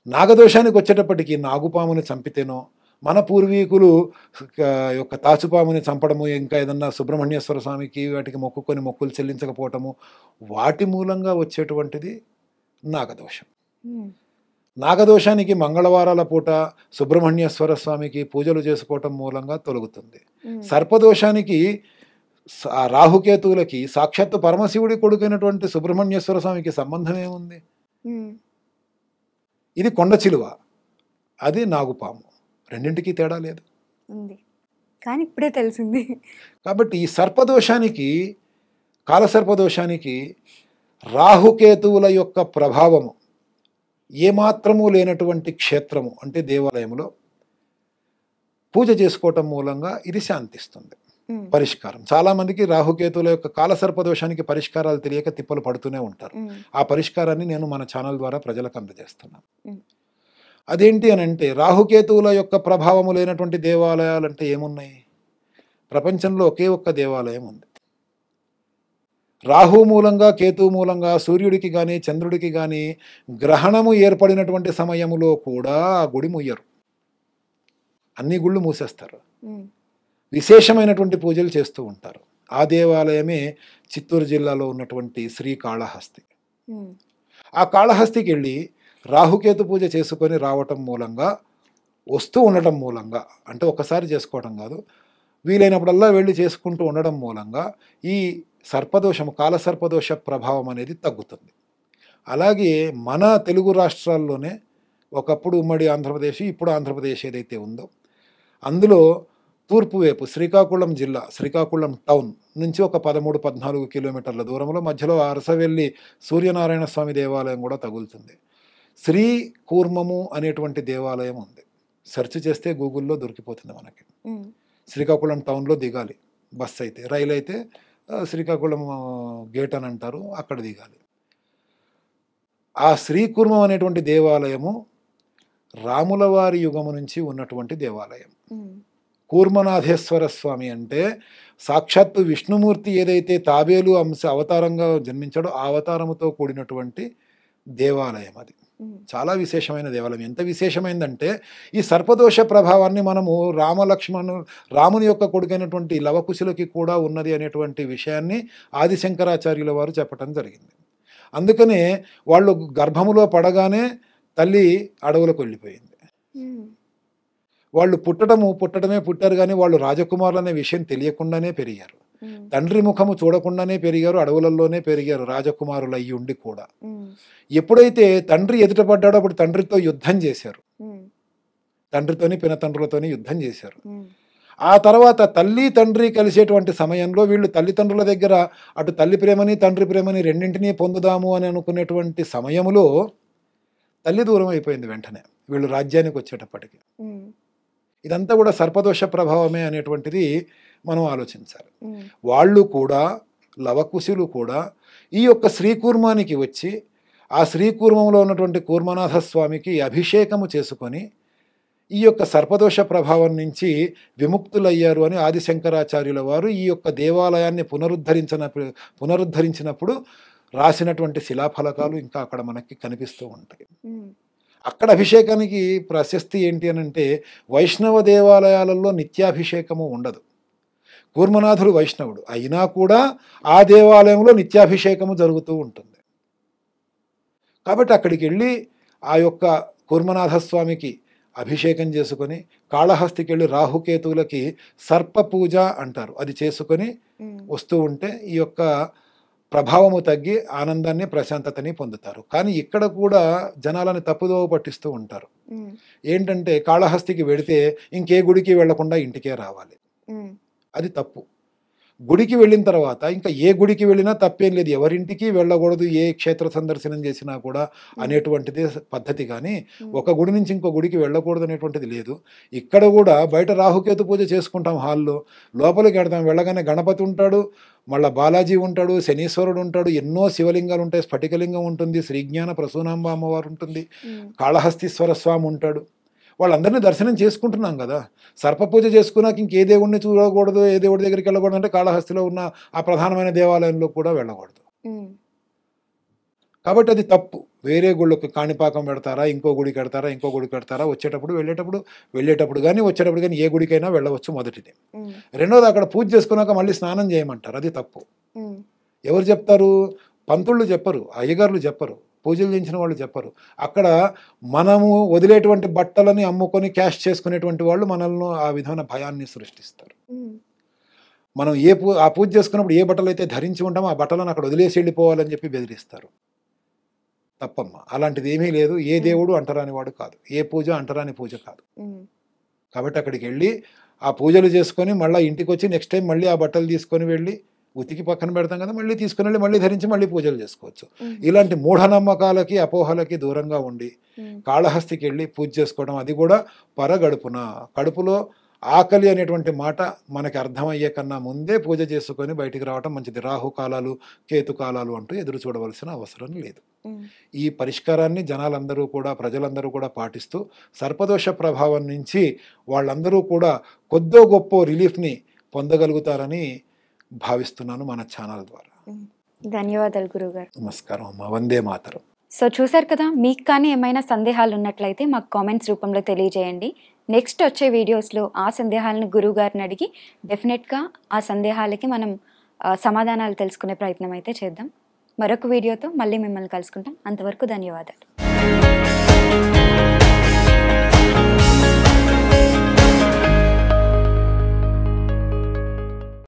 నాగదోషానికి వచ్చేటప్పటికి నాగుపాముని చంపితేనో, మన పూర్వీకులు యొక్క తాచుపాముని చంపడము, ఇంకా ఏదన్నా సుబ్రహ్మణ్యేశ్వర స్వామికి వాటికి మొక్కుకొని మొక్కులు చెల్లించకపోవటము, వాటి మూలంగా వచ్చేటువంటిది నాగదోషం. నాగదోషానికి మంగళవారాల పూట సుబ్రహ్మణ్యేశ్వర స్వామికి పూజలు చేసుకోవటం మూలంగా తొలగుతుంది. సర్పదోషానికి ఆ రాహుకేతువులకి సాక్షాత్తు పరమశివుడి కొడుకైనటువంటి సుబ్రహ్మణ్యేశ్వర స్వామికి సంబంధం ఏముంది? ఇది కొండ చిలువ, అది నాగుపాము, రెండింటికి తేడా లేదు. కానీ ఇప్పుడే తెలిసింది. కాబట్టి ఈ సర్పదోషానికి, కాలసర్పదోషానికి రాహుకేతువుల యొక్క ప్రభావము ఏమాత్రము లేనటువంటి క్షేత్రము అంటే దేవాలయంలో పూజ చేసుకోవటం మూలంగా ఇది శాంతిస్తుంది. పరిష్కారం, చాలా మందికి రాహుకేతువుల యొక్క కాలసర్పదోషానికి పరిష్కారాలు తెలియక తిప్పలు పడుతూనే ఉంటారు. ఆ పరిష్కారాన్ని నేను మన ఛానల్ ద్వారా ప్రజలకు అందజేస్తున్నాను. అదేంటి అని అంటే, రాహుకేతువుల యొక్క ప్రభావము లేనటువంటి దేవాలయాలు అంటే ఏమున్నాయి? ప్రపంచంలో ఒకే ఒక్క దేవాలయం ఉంది. రాహు మూలంగా, కేతు మూలంగా సూర్యుడికి కానీ చంద్రుడికి కానీ గ్రహణము ఏర్పడినటువంటి సమయములో కూడా ఆ గుడి ముయ్యరు, అన్ని గుళ్ళు మూసేస్తారు, విశేషమైనటువంటి పూజలు చేస్తూ ఉంటారు. ఆ దేవాలయమే చిత్తూరు జిల్లాలో ఉన్నటువంటి శ్రీకాళహస్తి. ఆ కాళహస్తికి వెళ్ళి రాహుకేతు పూజ చేసుకొని రావటం మూలంగా, వస్తూ ఉండటం మూలంగా, అంటే ఒకసారి చేసుకోవటం కాదు, వీలైనప్పుడల్లా వెళ్ళి చేసుకుంటూ ఉండడం మూలంగా ఈ సర్పదోషము, కాలసర్పదోష ప్రభావం అనేది తగ్గుతుంది. అలాగే మన తెలుగు రాష్ట్రాల్లోనే ఒకప్పుడు ఉమ్మడి ఆంధ్రప్రదేశ్, ఇప్పుడు ఆంధ్రప్రదేశ్ ఏదైతే ఉందో అందులో తూర్పు వైపు శ్రీకాకుళం జిల్లా, శ్రీకాకుళం టౌన్ నుంచి ఒక 13-14 కిలోమీటర్ల దూరంలో మధ్యలో అరసవెల్లి సూర్యనారాయణ స్వామి దేవాలయం కూడా తగులుతుంది. శ్రీ కూర్మము అనేటువంటి దేవాలయం ఉంది, సెర్చ్ చేస్తే గూగుల్లో దొరికిపోతుంది మనకి. శ్రీకాకుళం టౌన్లో దిగాలి, బస్ అయితే, రైలు అయితే శ్రీకాకుళం గేట్ అని అంటారు, అక్కడ దిగాలి. ఆ శ్రీకూర్మం అనేటువంటి దేవాలయము రాములవారి యుగము నుంచి ఉన్నటువంటి దేవాలయం. కూర్మనాథేశ్వర స్వామి అంటే సాక్షాత్తు విష్ణుమూర్తి ఏదైతే తాబేలు అంశ అవతారంగా జన్మించాడో ఆ అవతారముతో కూడినటువంటి దేవాలయం. అది చాలా విశేషమైన దేవాలయం. ఎంత విశేషమైందంటే ఈ సర్పదోష ప్రభావాన్ని మనము రాముని యొక్క కొడుకైనటువంటి లవకుశులకి కూడా ఉన్నది అనేటువంటి విషయాన్ని ఆదిశంకరాచార్యుల వారు చెప్పడం జరిగింది. అందుకనే వాళ్ళు గర్భములో పడగానే తల్లి అడవులకు వెళ్ళిపోయింది. వాళ్ళు పుట్టడమే పుట్టారు, కానీ వాళ్ళు రాజకుమారులు అనే విషయం తెలియకుండానే పెరిగారు. తండ్రి ముఖము చూడకుండానే పెరిగారు, అడవులలోనే పెరిగారు రాజకుమారులు అయ్యి ఉండి కూడా. ఎప్పుడైతే తండ్రి ఎదుటపడ్డాడో అప్పుడు తండ్రితో యుద్ధం చేశారు, తండ్రితోని పినతండ్రులతోని యుద్ధం చేశారు. ఆ తర్వాత తల్లి తండ్రి కలిసేటువంటి సమయంలో వీళ్ళు తల్లిదండ్రుల దగ్గర అటు తల్లి ప్రేమని తండ్రి ప్రేమని రెండింటినీ పొందుదాము అని అనుకునేటువంటి సమయంలో తల్లి దూరం అయిపోయింది వెంటనే వీళ్ళు రాజ్యానికి వచ్చేటప్పటికి. ఇదంతా కూడా సర్పదోష ప్రభావమే అనేటువంటిది మనం ఆలోచించాలి. వాళ్ళు కూడా, లవకుశులు కూడా ఈ యొక్క శ్రీకూర్మానికి వచ్చి ఆ శ్రీకూర్మంలో ఉన్నటువంటి కూర్మనాథ స్వామికి అభిషేకము చేసుకొని ఈ యొక్క సర్పదోష ప్రభావం నుంచి విముక్తులయ్యారు అని ఆదిశంకరాచార్యుల వారు ఈ యొక్క దేవాలయాన్ని పునరుద్ధరించినప్పుడు రాసినటువంటి శిలాఫలకాలు ఇంకా అక్కడ మనకి కనిపిస్తూ ఉంటాయి. అక్కడ అభిషేకానికి ప్రశస్తి ఏంటి అని అంటే, వైష్ణవ దేవాలయాలలో నిత్యాభిషేకము ఉండదు. కూర్మనాథుడు వైష్ణవుడు అయినా కూడా ఆ దేవాలయంలో నిత్యాభిషేకము జరుగుతూ ఉంటుంది. కాబట్టి అక్కడికి వెళ్ళి ఆ యొక్క కూర్మనాథ స్వామికి అభిషేకం చేసుకొని కాళహస్తికి వెళ్ళి రాహుకేతువులకి సర్ప పూజ అంటారు, అది చేసుకొని వస్తూ ఉంటే ఈ యొక్క ప్రభావము తగ్గి ఆనందాన్ని ప్రశాంతతని పొందుతారు. కానీ ఇక్కడ కూడా జనాలని తప్పుదోవ పట్టిస్తూ ఉంటారు. ఏంటంటే కాళహస్తికి వెళితే ఇంకే గుడికి వెళ్లకుండా ఇంటికే రావాలి, అది తప్పు. గుడికి వెళ్ళిన తర్వాత ఇంకా ఏ గుడికి వెళ్ళినా తప్పేం లేదు, ఎవరింటికి వెళ్ళకూడదు ఏ క్షేత్ర సందర్శనం చేసినా కూడా అనేటువంటిది పద్ధతి. కానీ ఒక గుడి నుంచి ఇంకో గుడికి వెళ్ళకూడదు అనేటువంటిది లేదు. ఇక్కడ కూడా బయట రాహుకేతు పూజ చేసుకుంటాం హాల్లో, లోపలికి వెళ్తాం, వెళ్ళగానే గణపతి ఉంటాడు, మళ్ళీ బాలాజీ ఉంటాడు, శనీశ్వరుడు ఉంటాడు, ఎన్నో శివలింగాలు ఉంటాయి, స్ఫటికలింగం ఉంటుంది, శ్రీజ్ఞాన ప్రసూనాంబ అమ్మవారు ఉంటుంది, కాళహస్తీశ్వర స్వామి ఉంటాడు. వాళ్ళందరినీ దర్శనం చేసుకుంటున్నాం కదా. సర్పపూజ చేసుకున్నాక ఇంకే దేవుడిని చూడకూడదు, ఏ దేవుడి దగ్గరికి వెళ్ళకూడదు అంటే కాళహస్తిలో ఉన్న ఆ ప్రధానమైన దేవాలయంలో కూడా వెళ్ళకూడదు. కాబట్టి అది తప్పు. వేరే గుళ్ళకి కాణిపాకం పెడతారా, ఇంకో గుడికి పెడతారా, ఇంకో గుడికి పెడతారా, వెళ్ళేటప్పుడు కానీ వచ్చేటప్పుడు కానీ ఏ గుడికైనా వెళ్ళవచ్చు, మొదటిది. రెండోది అక్కడ పూజ చేసుకున్నాక మళ్ళీ స్నానం చేయమంటారు, అది తప్పు. ఎవరు చెప్తారు? పంతుళ్ళు చెప్పరు, అయ్యగారులు చెప్పరు, పూజలు చేయించిన వాళ్ళు చెప్పరు. అక్కడ మనము వదిలేటువంటి బట్టలని అమ్ముకొని క్యాష్ చేసుకునేటువంటి వాళ్ళు మనల్ని ఆ విధమైన భయాన్ని సృష్టిస్తారు. మనం ఆ పూజ చేసుకున్నప్పుడు ఏ బట్టలు అయితే ధరించి ఉంటామో ఆ బట్టలను అక్కడ వదిలేసి వెళ్ళిపోవాలని చెప్పి బెదిరిస్తారు. తప్పమ్మ, అలాంటిది ఏమీ లేదు. ఏ దేవుడు అంటరాని వాడు కాదు, ఏ పూజ అంటరాని పూజ కాదు. కాబట్టి అక్కడికి వెళ్ళి ఆ పూజలు చేసుకొని మళ్ళీ ఇంటికి వచ్చి నెక్స్ట్ టైం మళ్ళీ ఆ బట్టలు తీసుకొని వెళ్ళి ఉతికి పక్కన పెడతాం కదా, మళ్ళీ తీసుకుని వెళ్ళి మళ్ళీ ధరించి మళ్ళీ పూజలు చేసుకోవచ్చు. ఇలాంటి మూఢనమ్మకాలకి అపోహలకి దూరంగా ఉండి కాళహస్తికి వెళ్ళి పూజ చేసుకోవడం, అది కూడా పరగడుపున, కడుపులో ఆకలి అనేటువంటి మాట మనకి అర్థమయ్యే కన్నా ముందే పూజ చేసుకొని బయటికి రావటం మంచిది. రాహుకాలాలు, కేతుకాలాలు అంటూ ఎదురు చూడవలసిన అవసరం లేదు. ఈ పరిష్కారాన్ని జనాలందరూ కూడా, ప్రజలందరూ కూడా పాటిస్తూ సర్పదోష ప్రభావం నుంచి వాళ్ళందరూ కూడా కొద్దో గొప్ప రిలీఫ్ని పొందగలుగుతారని భావిస్తున్నాను మన ఛానల్ ద్వారా. ధన్యవాదాలు గురువుగారు. నమస్కారం అమ్మ, వందే మాతరం. సో చూసారు కదా, మీకు కానీ ఏమైనా సందేహాలు ఉన్నట్లయితే మాకు కామెంట్స్ రూపంలో తెలియజేయండి. నెక్స్ట్ వచ్చే వీడియోస్లో ఆ సందేహాలను గురువు గారిని అడిగి డెఫినెట్గా ఆ సందేహాలకి మనం సమాధానాలు తెలుసుకునే ప్రయత్నం అయితే చేద్దాం. మరొక వీడియోతో మళ్ళీ మిమ్మల్ని కలుసుకుంటాం. అంతవరకు ధన్యవాదాలు.